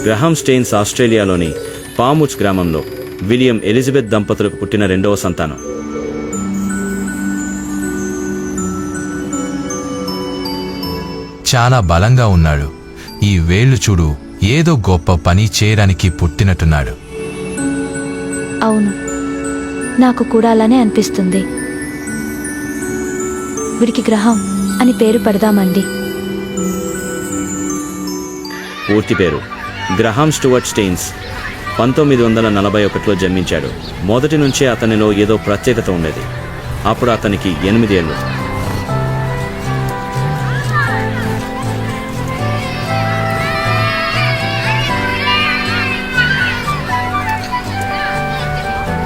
గ్రహాం stains ఆస్ట్రేలియాలోని పాముచ్ గ్రామంలో William Elizabeth దంపతులకు పుట్టిన రెండవ సంతానం. చాలా బలంగా ఉన్నాడు. ఈ వేళ్లు చూడు, ఏదో గొప్ప పని చేయడానికి పుట్టినట్టున్నాడు. అవును, నాకు కూడా అలానే అనిపిస్తుంది. వీడికి గ్రహం అని పేరు పెడదామండి. పూర్తి పేరు గ్రహాం స్టూవర్ట్ స్టెయిన్స్. 1941లో జన్మించాడు. మొదటి నుంచే అతనిలో ఏదో ప్రత్యేకత ఉండేది. అప్పుడు అతనికి 8 ఏళ్ళు.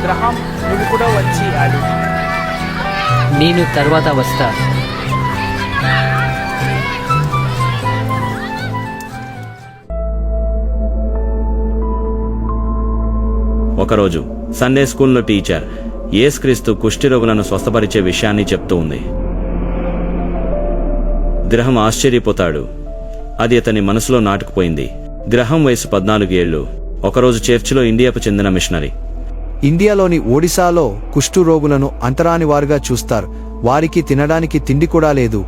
గ్రహాం, నువ్వు కూడా వచ్చి ఆడు. నేను తర్వాత వస్తా. ఒకరోజు సండే స్కూల్లో టీచర్ యేసుక్రీస్తు కుష్ఠరోగులను స్వస్థపరిచే విషయాన్ని చెప్తూ ఉంది. గ్రహం ఆశ్చర్యపోతాడు. అది అతని మనసులో నాటుకుపోయింది. గ్రహం వయసు 14 ఏళ్ళు. ఒకరోజు చర్చిలో ఇండియాకు చెందిన మిషనరీ ఇండియాలోని ఒడిశాలో కుష్ఠరోగులను అంటరాని వారుగా చూస్తారు. వారికి తినడానికి తిండి కూడా లేదు,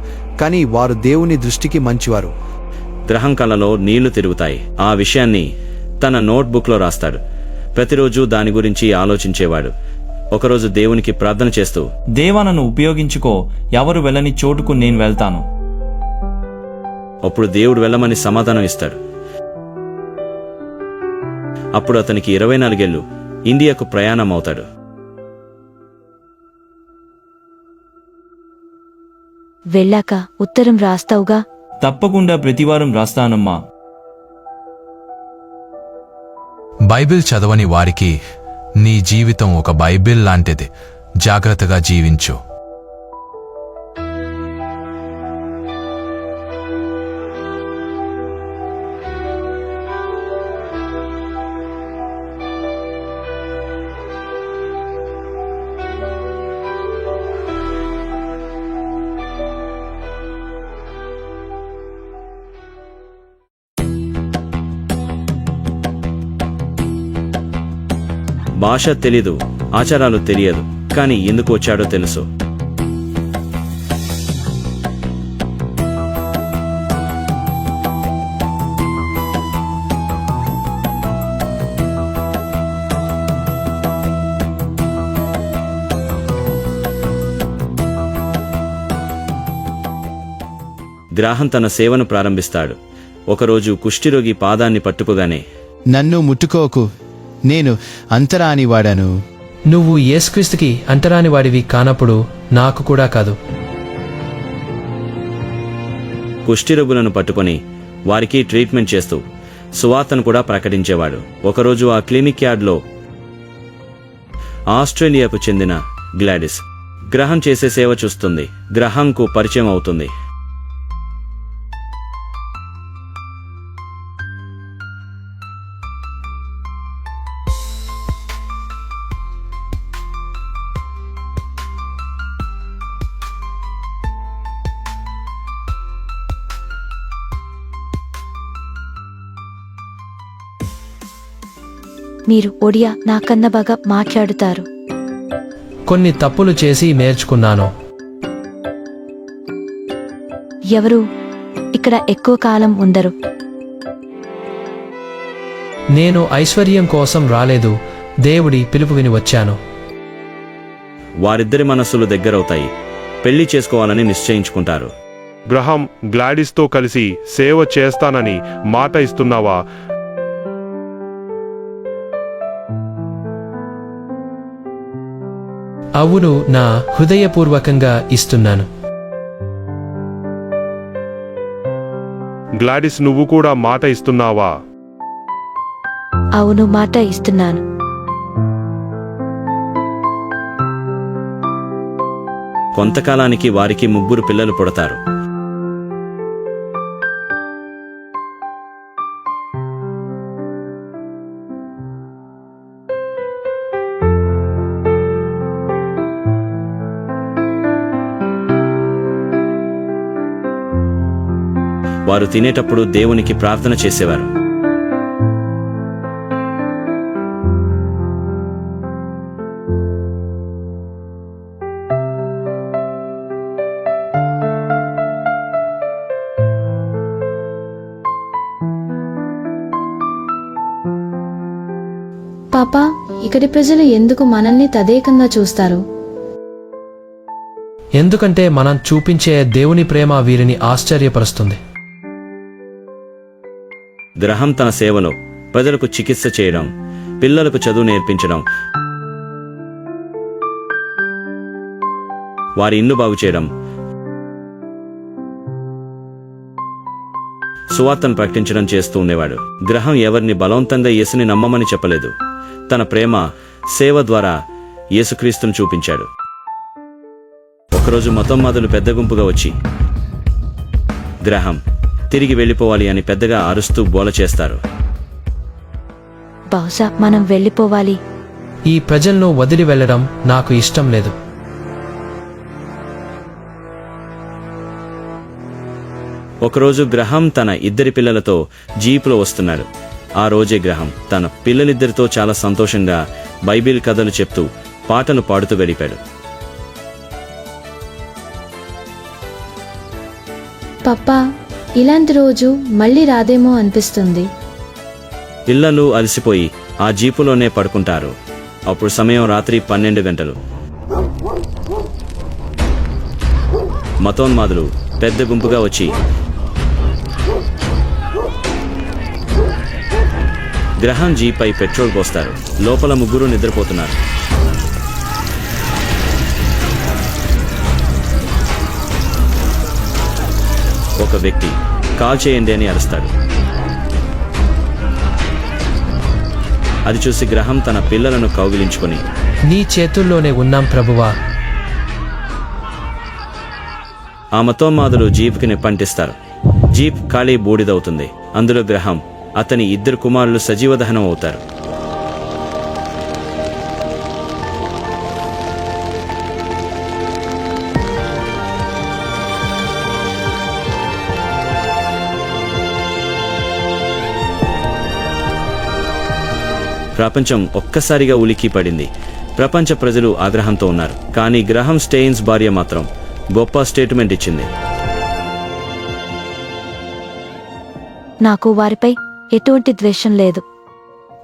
కానీ వారు దేవుని దృష్టికి మంచివారు. గ్రహం కళ్ళలో నీళ్లు తిరుగుతాయి. ఆ విషయాన్ని తన నోట్బుక్లో రాస్తాడు. ప్రతిరోజు దాని గురించి ఆలోచించేవాడు. ఒకరోజు దేవునికి ప్రార్థన చేస్తూ, దేవా, నన్ను ఉపయోగించుకో, ఎవరు వెళ్ళని చోటుకు నేను వెళ్తాను. అప్పుడు దేవుడు వెళ్ళమని సమాధానం ఇస్తాడు. అప్పుడు అతనికి 24 ఏళ్ళు. ఇండియాకు ప్రయాణం అవుతాడు. వెళ్ళాక ఉత్తరం రాస్తావుగా? తప్పకుండా ప్రతివారం రాస్తానమ్మా. బైబిల్ చదవని వారికి నీ జీవితం ఒక బైబిల్ లాంటిది. జాగ్రత్తగా జీవించు. భాష తెలీదు, ఆచారాలు తెలియదు, కానీ ఎందుకు వచ్చాడో తెలుసు. గ్రాహం తన సేవను ప్రారంభిస్తాడు. ఒకరోజు కుష్ఠిరోగి పాదాన్ని పట్టుకోగానే, నన్ను ముట్టుకోకు, నేను అంటరాని వాడను. నువ్వు యేసుక్రీస్తుకి అంటరాని వాడివి కానప్పుడు నాకు కూడా కాదు. కుష్ఠిరోగులను పట్టుకొని వారికి ట్రీట్మెంట్ చేస్తూ సువార్తను కూడా ప్రకటించేవాడు. ఒకరోజు ఆ క్లినిక్ యార్డ్లో ఆస్ట్రేలియాకు చెందిన గ్లాడిస్ గ్రహం చేసే సేవ చూస్తుంది. గ్రహంకు పరిచయం అవుతుంది. మీరు ఒడియా నాకన్నా బాగా మాట్లాడుతారు. కొన్ని తప్పులు చేసి నేర్చుకున్నాను. ఎవరు ఇక్కడ ఎక్కువ కాలం ఉండరు. నేను ఐశ్వర్యం కోసం రాలేదు, దేవుడి పిలుపు విని వచ్చాను. వారిద్దరి మనస్సులు దగ్గరవుతాయి. పెళ్లి చేసుకోవాలని నిశ్చయించుకుంటారు. గ్రహం, గ్లాడిస్తో కలిసి సేవ చేస్తానని మాట ఇస్తున్నావా? అవును, నా హృదయపూర్వకంగా ఇస్తున్నాను. గ్లాడిస్, నువ్వు కూడా మాట ఇస్తున్నావా? అవును, మాట ఇస్తున్నాను. కొంతకాలానికి వారికి 3 పిల్లలు పుడతారు. వారు తినేటప్పుడు దేవునికి ప్రార్థన చేసేవారు. పాపా, ఇక్కడి ప్రజలు ఎందుకు మనల్ని తదేకంగా చూస్తారు? ఎందుకంటే మనం చూపించే దేవుని ప్రేమ వీరిని ఆశ్చర్యపరుస్తుంది. గ్రహం తన సేవలో ప్రజలకు చికిత్స చేయడం, పిల్లలకు చదువు నేర్పించడం, వారి ఇల్లు బాగు చేయడం, సువార్తను ప్రకటించడం చేస్తూ ఉండేవాడు. గ్రహం ఎవరిని బలవంతంగా యేసుని నమ్మమని చెప్పలేదు. తన ప్రేమ, సేవ ద్వారా యేసుక్రీస్తును చూపించాడు. ఒకరోజు మతోన్మాదులు పెద్ద గుంపుగా వచ్చి గ్రహం తిరిగి వెళ్ళిపోవాలి అని పెద్దగా అరుస్తూ గోల చేస్తారు. బహుశా మనం వెళ్ళిపోవాలి. ఈ ప్రజలను వదిలి వెళ్ళడం నాకు ఇష్టం లేదు. ఒకరోజు గ్రహం తన ఇద్దరి పిల్లలతో జీపులో వస్తున్నాడు. ఆ రోజే గ్రహం తన పిల్లలిద్దరితో చాలా సంతోషంగా బైబిల్ కథలు చెప్తూ పాటలు పాడుతూ గడిపాడు. పప్పా, ఇలాంటి రోజు మళ్ళీ రాదేమో అనిపిస్తుంది. పిల్లలు అలసిపోయి ఆ జీపులోనే పడుకుంటారు. అప్పుడు సమయం రాత్రి 12 గంటలు. మతోన్మాదులు పెద్ద గుంపుగా వచ్చి గ్రహం జీపై పెట్రోల్ పోస్తారు. లోపల ముగ్గురు నిద్రపోతున్నారు. ఒక వ్యక్తి కాల్ చేయండి అని అరుస్తాడు. అది చూసి గ్రహం తన పిల్లలను కౌగిలించుకొని, నీ చేతుల్లోనే ఉన్నాం ప్రభువా. ఆ మతోన్మాదులు జీప్కి నిప్పంటిస్తారు. జీప్ ఖాళీ బూడిదవుతుంది. అందులో గ్రహం, అతని ఇద్దరు కుమారులు సజీవ దహనం అవుతారు. ప్రపంచం ఒక్కసారిగా ఉలిక్కి పడింది. ప్రపంచ ప్రజలు ఆగ్రహంతో ఉన్నారు. కానీ గ్రహం స్టెయిన్స్ భార్య మాత్రం గొప్ప స్టేట్మెంట్ ఇచ్చింది. నాకు వారిపై ఎటువంటి ద్వేషం లేదు.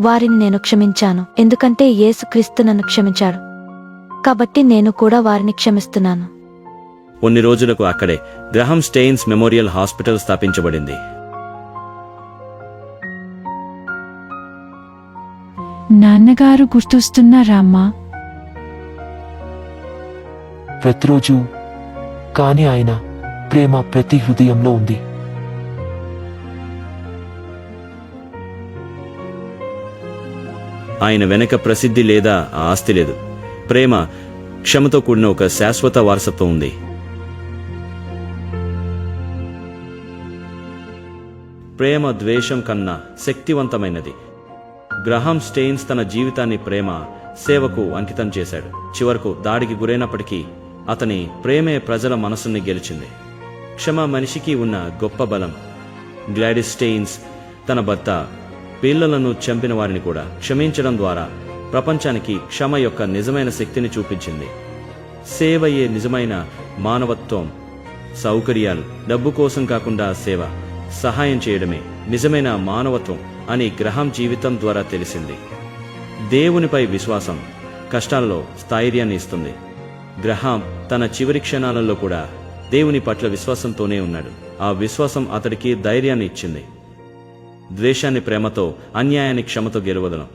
వారిని నేను క్షమించాను, ఎందుకంటే యేసుక్రీస్తు నన్ను క్షమించాడు. కాబట్టి నేను కూడా వారిని క్షమిస్తున్నాను. కొన్ని రోజులకు అక్కడే గ్రహం స్టెయిన్స్ మెమోరియల్ హాస్పిటల్ స్థాపించబడింది. నాన్నగారు గుర్తొస్తున్నారామ్మా? ప్రతిరోజు, కానీ ఆయన ప్రేమ ప్రతి హృదయంలో ఉంది. ఆయన వెనక ప్రసిద్ధి లేదా ఆస్తి లేదు. ప్రేమ, క్షమతో కూడిన ఒక శాశ్వత వారసత్వం ఉంది. ప్రేమ ద్వేషం కన్నా శక్తివంతమైనది. గ్రహం స్టెయిన్స్ తన జీవితాన్ని ప్రేమ, సేవకు అంకితం చేశాడు. చివరకు దాడికి గురైనప్పటికీ అతని ప్రేమే ప్రజల మనసుని గెలిచింది. క్షమ మనిషికి ఉన్న గొప్ప బలం. గ్లాడిస్ స్టెయిన్స్ తన భర్త, పిల్లలను చంపిన వారిని కూడా క్షమించడం ద్వారా ప్రపంచానికి క్షమ యొక్క నిజమైన శక్తిని చూపించింది. సేవయే నిజమైన మానవత్వం. సౌకర్యాలు, డబ్బు కోసం కాకుండా సేవ, సహాయం చేయడమే నిజమైన మానవత్వం అని గ్రహం జీవితం ద్వారా తెలిసింది. దేవునిపై విశ్వాసం కష్టాలలో స్థైర్యాన్ని ఇస్తుంది. గ్రహం తన చివరి క్షణాలలో కూడా దేవుని పట్ల విశ్వాసంతోనే ఉన్నాడు. ఆ విశ్వాసం అతడికి ధైర్యాన్ని ఇచ్చింది. ద్వేషాన్ని ప్రేమతో, అన్యాయాన్ని క్షమతో గెలవదలం.